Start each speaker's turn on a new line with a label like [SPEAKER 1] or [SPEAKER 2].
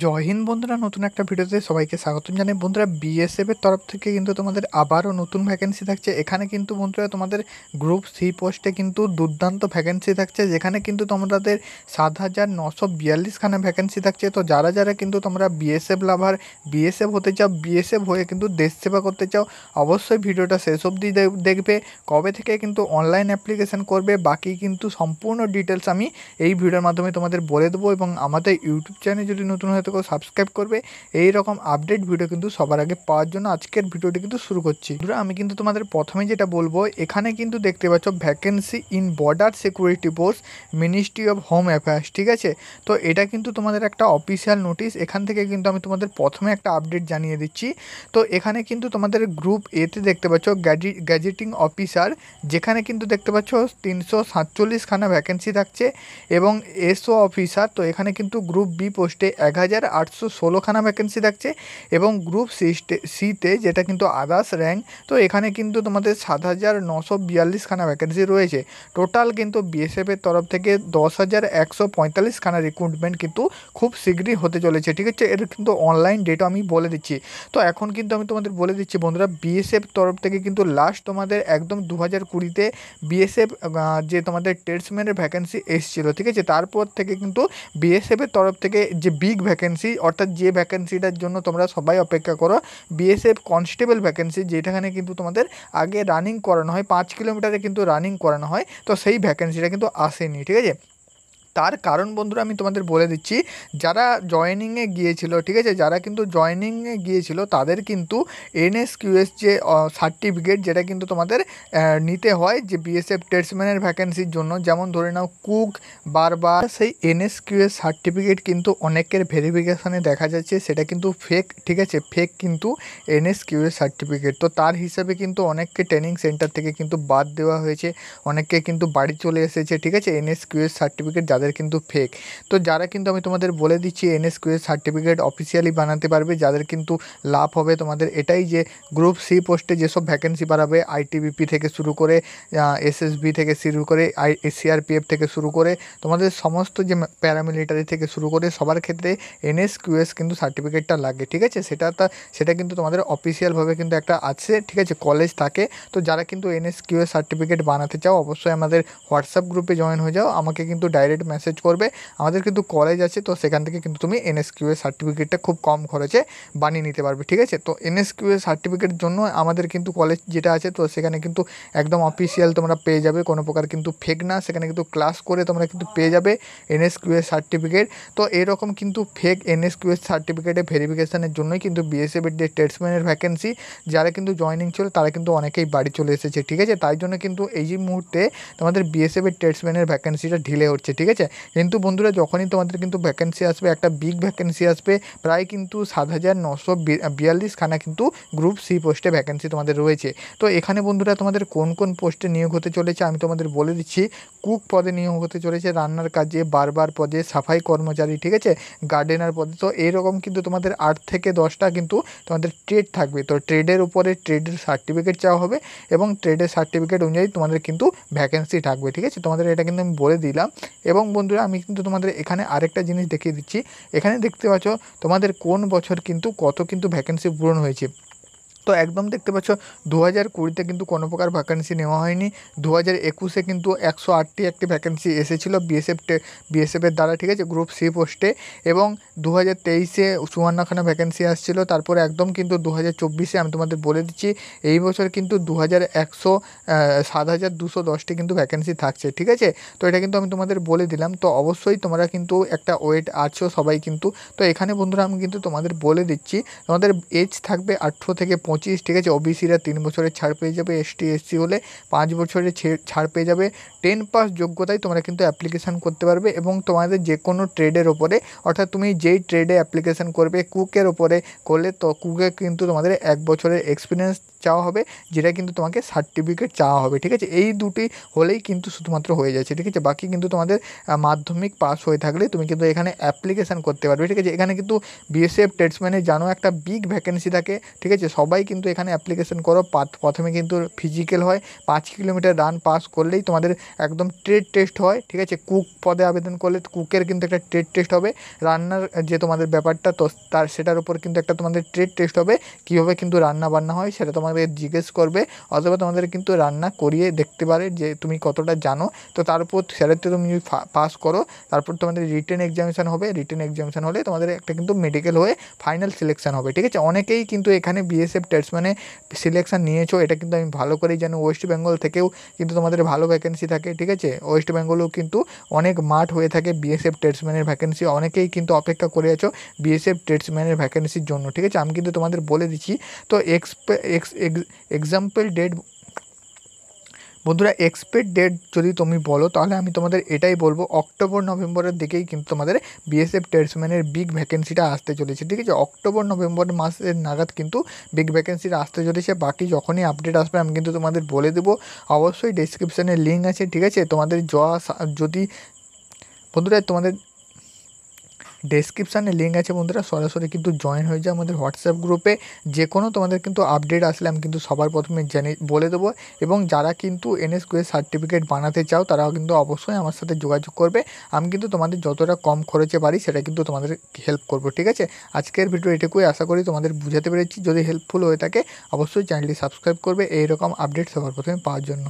[SPEAKER 1] জয় হিন্দ বন্ধুরা, নতুন একটা ভিডিওতে সবাইকে স্বাগতম জানাই। বন্ধুরা, বিএসএফ এর তরফ থেকে কিন্তু তোমাদের আবারও নতুন ভ্যাকেন্সি থাকছে। এখানে কিন্তু বন্ধুরা তোমাদের গ্রুপ সি পোস্টে কিন্তু দুর্দান্ত ভ্যাকেন্সি থাকছে, যেখানে কিন্তু তোমাদের 7,942খানা ভ্যাকেন্সি থাকছে। তো যারা যারা কিন্তু তোমরা বিএসএফ লাভার, বিএসএফ হতে চাও, বিএসএফ হয়ে কিন্তু দেশ সেবা করতে চাও, অবশ্যই ভিডিওটা শেষ অবধি দেখবে। কবে থেকে কিন্তু অনলাইন অ্যাপ্লিকেশন করবে বাকি কিন্তু সম্পূর্ণ ডিটেলস আমি এই ভিডিওর মাধ্যমে তোমাদের বলে দেবো। এবং আমাদের ইউটিউব চ্যানেল যদি নতুন হয়ে থাকো সাবস্ক্রাইব করবে এই রকম আপডেট ভিডিও কিন্তু সবার আগে পাওয়ার জন্য। আজকের ভিডিওটি কিন্তু শুরু করছি। আমি কিন্তু তোমাদের প্রথমে যেটা বলবো, এখানে কিন্তু দেখতে পাচ্ছ vacancy in border security post, ministry of home affairs, ঠিক আছে। তো এটা কিন্তু তোমাদের একটা অফিসিয়াল নোটিশ। এখান থেকে কিন্তু আমি তোমাদের প্রথমে একটা আপডেট জানিয়ে দিচ্ছি। তো এখানে কিন্তু তোমাদের গ্রুপ এতে দেখতে পাচ্ছ গ্যাজেটিং অফিসার, যেখানে কিন্তু দেখতে পাচ্ছ 347খানা ভ্যাকেন্সি থাকছে। এবং এসও অফিসার, তো এখানে কিন্তু গ্রুপ বি পোস্টে 1,816খানা ভ্যাকেন্সি থাকছে। এবং গ্রুপ সিতে যেটা কিন্তু আদার্স র্যাঙ্ক, তো এখানে কিন্তু তোমাদের 7,942খানা ভ্যাকেন্সি রয়েছে। টোটাল কিন্তু বিএসএফের তরফ থেকে 10,145খানা রিক্রুটমেন্ট কিন্তু খুব শীঘ্রই হতে চলেছে, ঠিক আছে। এর কিন্তু অনলাইন ডেটও আমি বলে দিচ্ছি। তো এখন কিন্তু আমি তোমাদের বলে দিচ্ছি বন্ধুরা, বিএসএফ তরফ থেকে কিন্তু লাস্ট তোমাদের একদম 2020-তে বিএসএফ যে তোমাদের ট্রেডসম্যানের ভ্যাকেন্সি এসেছিলো, ঠিক আছে। তারপর থেকে কিন্তু বিএসএফের তরফ থেকে যে বিগ ভ্যাকেন্সি, অর্থাৎ যে ভ্যাকেন্সিটার জন্য তোমরা সবাই অপেক্ষা করো, বিএসএফ কনস্টেবল ভ্যাকেন্সি, যেটাখানে কিন্তু তোমাদের আগে রানিং করানো হয়, 5 কিলোমিটারে কিন্তু রানিং করানো হয়, তো সেই ভ্যাকেন্সিটা কিন্তু আসেনি, ঠিক আছে। তার কারণ বন্ধুরা আমি তোমাদের বলে দিচ্ছি, যারা জয়েনিংয়ে গিয়েছিল, ঠিক আছে, যারা কিন্তু জয়েনিংয়ে গিয়েছিল তাদের কিন্তু এনএসকিউএস যে সার্টিফিকেট, যেটা কিন্তু তোমাদের নিতে হয় যে বিএসএফ ট্রেডসম্যানের ভ্যাকেন্সির জন্য, যেমন ধরে নাও কুক, বারবার, সেই এনএসকিউএস সার্টিফিকেট কিন্তু অনেকের ভেরিফিকেশানে দেখা যাচ্ছে সেটা কিন্তু ফেক, ঠিক আছে, ফেক কিন্তু এনএসকিউএস সার্টিফিকেট। তো তার হিসাবে কিন্তু অনেককে ট্রেনিং সেন্টার থেকে কিন্তু বাদ দেওয়া হয়েছে, অনেককে কিন্তু বাড়ি চলে এসেছে, ঠিক আছে, এনএসকিউএস সার্টিফিকেট যাদের কিন্তু ফেক। তো যারা কিন্তু আমি তোমাদের বলে দিচ্ছি এনএসকিউএস সার্টিফিকেট অফিসিয়ালি বানাতে পারবে, যাদের কিন্তু লাভ হবে তোমাদের এটাই যে গ্রুপ সি পোস্টে যেসব ভ্যাকেন্সি বাড়াবে, আইটিবিপি থেকে শুরু করে এসএসবি থেকে শুরু করে সিআরপিএফ থেকে শুরু করে তোমাদের সমস্ত যে প্যারামিলিটারি থেকে শুরু করে সবার ক্ষেত্রে এনএসকিউএস কিন্তু সার্টিফিকেটটা লাগে, ঠিক আছে। সেটা কিন্তু তোমাদের অফিসিয়ালভাবে কিন্তু একটা আছে, ঠিক আছে, কলেজ থাকে। তো যারা কিন্তু এনএসকিউএস সার্টিফিকেট বানাতে চাও অবশ্যই আমাদের হোয়াটসঅ্যাপ গ্রুপে জয়েন হয়ে যাও, আমাকে কিন্তু ডাইরেক্ট মেসেজ করবে। আমাদের কিন্তু কলেজ আছে, তো সেখান থেকে কিন্তু তুমি এনএসকিউএস সার্টিফিকেটটা খুব কম খরচে বানিয়ে নিতে পারবে, ঠিক আছে। তো এনএসকিউএস সার্টিফিকেটের জন্য আমাদের কিন্তু কলেজ যেটা আছে, তো সেখানে কিন্তু একদম অফিসিয়াল তোমরা পেয়ে যাবে, কোনো প্রকার কিন্তু ফেক না, সেখানে কিন্তু ক্লাস করে তোমরা কিন্তু পেয়ে যাবে এনএসকিউএস সার্টিফিকেট। তো এরকম কিন্তু ফেক এনএসকিউএস সার্টিফিকেটের ভেরিফিকেশনের জন্যই কিন্তু বিএসএফের যে ট্রেডসম্যানের ভ্যাকেন্সি, যারা কিন্তু জয়েনিং ছিল তারা কিন্তু অনেকেই বাড়ি চলে এসেছে, ঠিক আছে। তাই জন্য কিন্তু এই যে মুহূর্তে তোমাদের বিএসএফের ট্রেডসম্যানের ভ্যাকেন্সিটা ঢিলে হচ্ছে, ঠিক আছে। কিন্তু বন্ধুরা যখনই তোমাদের কিন্তু ভ্যাকেন্সি আসবে, একটা বিগ ভ্যাকেন্সি আসবে, প্রায় কিন্তু 7,942খানা কিন্তু গ্রুপ সি পোস্টে ভ্যাকেন্সি তোমাদের রয়েছে। তো এখানে বন্ধুরা তোমাদের কোন কোন পোস্টে নিয়োগ হতে চলেছে আমি তোমাদের বলে দিচ্ছি। কুক পদে নিয়োগ হতে চলেছে, রান্নার কাজে, বারবার পদে, সাফাই কর্মচারী, ঠিক আছে, গার্ডেনার পদে। তো এইরকম কিন্তু তোমাদের 8 থেকে 10টা কিন্তু তোমাদের ট্রেড থাকবে। তো ট্রেডের উপরে ট্রেডের সার্টিফিকেট চাওয়া হবে এবং ট্রেডের সার্টিফিকেট অনুযায়ী তোমাদের কিন্তু ভ্যাকেন্সি থাকবে, ঠিক আছে। তোমাদের এটা কিন্তু আমি বলে দিলাম। এবং বন্ধুরা আমি কিন্তু তোমাদের এখানে আরেকটা জিনিস দেখিয়ে দিচ্ছি। এখানে দেখতে পাচ্ছ তোমাদের কোন বছর কিন্তু কত কিন্তু ভ্যাকেন্সি পূরণ হয়েছে। তো একদম দেখতে পাচ্ছ 2020-তে কিন্তু কোনো প্রকার ভ্যাকেন্সি নেওয়া হয়নি। 2021-এ কিন্তু 108টি একটি ভ্যাকেন্সি এসেছিলো বিএসএফের দ্বারা, ঠিক আছে, গ্রুপ সি পোস্টে। এবং 2023-এ 54খানা ভ্যাকেন্সি আসছিলো। তারপরে একদম কিন্তু 2024-এ আমি তোমাদের বলে দিচ্ছি এই বছর কিন্তু 7,210টি কিন্তু ভ্যাকেন্সি থাকছে, ঠিক আছে। তো এটা কিন্তু আমি তোমাদের বলে দিলাম। তো অবশ্যই তোমরা কিন্তু একটা ওয়েট আছো সবাই কিন্তু। তো এখানে বন্ধুরা আমি কিন্তু তোমাদের বলে দিচ্ছি, তোমাদের এজ থাকবে 18 থেকে 25, ঠিক আছে। ওবিসিরা 3 বছরের ছাড় পেয়ে যাবে, এসটি/এসসি হলে 5 বছরের ছাড় পেয়ে যাবে। 10 পাস যোগ্যতায় তোমরা কিন্তু অ্যাপ্লিকেশান করতে পারবে। এবং তোমাদের যে কোনো ট্রেডের ওপরে, অর্থাৎ তুমি যেই ট্রেডে অ্যাপ্লিকেশান করবে, কুকের ওপরে করলে তো কুকে কিন্তু তোমাদের 1 বছরের এক্সপিরিয়েন্স চাওয়া হবে, যেটা কিন্তু তোমাকে সার্টিফিকেট চাওয়া হবে, ঠিক আছে। এই দুটি হলেই কিন্তু শুধুমাত্র হয়ে যাচ্ছে, ঠিক আছে। বাকি কিন্তু তোমাদের মাধ্যমিক পাস হয়ে থাকলে তুমি কিন্তু এখানে অ্যাপ্লিকেশান করতে পারবে, ঠিক আছে। এখানে কিন্তু বিএসএফ ট্রেডসম্যানের জানো একটা বিগ ভ্যাকেন্সি থাকে, ঠিক আছে। সবাই কিন্তু এখানে অ্যাপ্লিকেশন করো। প্রথমে কিন্তু ফিজিক্যাল হয়, 5 কিলোমিটার রান পাস করলেই তোমাদের একদম ট্রেড টেস্ট হয়, ঠিক আছে। কুক পদে আবেদন করলে কুকের কিন্তু একটা ট্রেড টেস্ট হবে, রান্নার যে তোমাদের ব্যাপারটা তো সেটার উপর কিন্তু একটা তোমাদের ট্রেড টেস্ট হবে, কীভাবে কিন্তু রান্না বান্না হয় সেটা তোমাদের জিজ্ঞেস করবে, অথবা তোমাদের কিন্তু রান্না করিয়ে দেখতে পারে যে তুমি কতটা জানো। তো তার উপর সেটাতে তুমি যদি পাস করো, তারপর তোমাদের রিটেন এক্সামিনেশান হবে, রিটেন এক্সামিনেশান হলে তোমাদের একটা কিন্তু মেডিকেল হয়ে ফাইনাল সিলেকশান হবে, ঠিক আছে। অনেকেই কিন্তু এখানে বিএসএফ ট্রেডসম্যানে সিলেকশান নিয়েছো, এটা কিন্তু আমি ভালো করেই জানি। ওয়েস্ট বেঙ্গল থেকেও কিন্তু তোমাদের ভালো ভ্যাকেন্সি থাকে, ঠিক আছে। ওয়েস্ট বেঙ্গলেও কিন্তু অনেক মাঠ হয়ে থাকে বিএসএফ ট্রেডসম্যানের ভ্যাকেন্সি, অনেকেই কিন্তু অপেক্ষা করে আছো বিএসএফ ট্রেডসম্যানের ভ্যাকেন্সির জন্য, ঠিক আছে। আমি কিন্তু তোমাদের বলে দিচ্ছি। তো এক্সাম্পল ডেট বন্ধুরা, এক্সপেক্ট ডেট যদি তুমি বলো তাহলে আমি তোমাদের এটাই বলবো, অক্টোবর নভেম্বরের দিকেই কিন্তু তোমাদের বিএসএফ ট্রেডসম্যানের বিগ ভ্যাকেন্সিটা আসতে চলেছে, ঠিক আছে। অক্টোবর নভেম্বর মাসের নাগাদ কিন্তু বিগ ভ্যাকেন্সিটা আসতে চলেছে। বাকি যখনই আপডেট আসবে আমি কিন্তু তোমাদের বলে দেবো। অবশ্যই ডেসক্রিপশানে লিঙ্ক আছে, ঠিক আছে। তোমাদের যদি বন্ধুরা তোমাদের ডেসক্রিপশানে লিঙ্ক আছে বন্ধুরা, সরাসরি কিন্তু জয়েন হয়ে যায় আমাদের হোয়াটসঅ্যাপ গ্রুপে। যে কোনো তোমাদের কিন্তু আপডেট আসলে আমি কিন্তু সবার প্রথমে বলে দেবো। এবং যারা কিন্তু এনএসকিউএস সার্টিফিকেট বানাতে চাও তারাও কিন্তু অবশ্যই আমার সাথে যোগাযোগ করবে। আমি কিন্তু তোমাদের যতটা কম খরচে পারি সেটা কিন্তু তোমাদের হেল্প করবো, ঠিক আছে। আজকের ভিডিও এটুকুই, আশা করি তোমাদের বুঝাতে পেরেছি। যদি হেল্পফুল হয়ে থাকে অবশ্যই চ্যানেলটি সাবস্ক্রাইব করবে এইরকম আপডেট সবার প্রথমে পাওয়ার জন্য।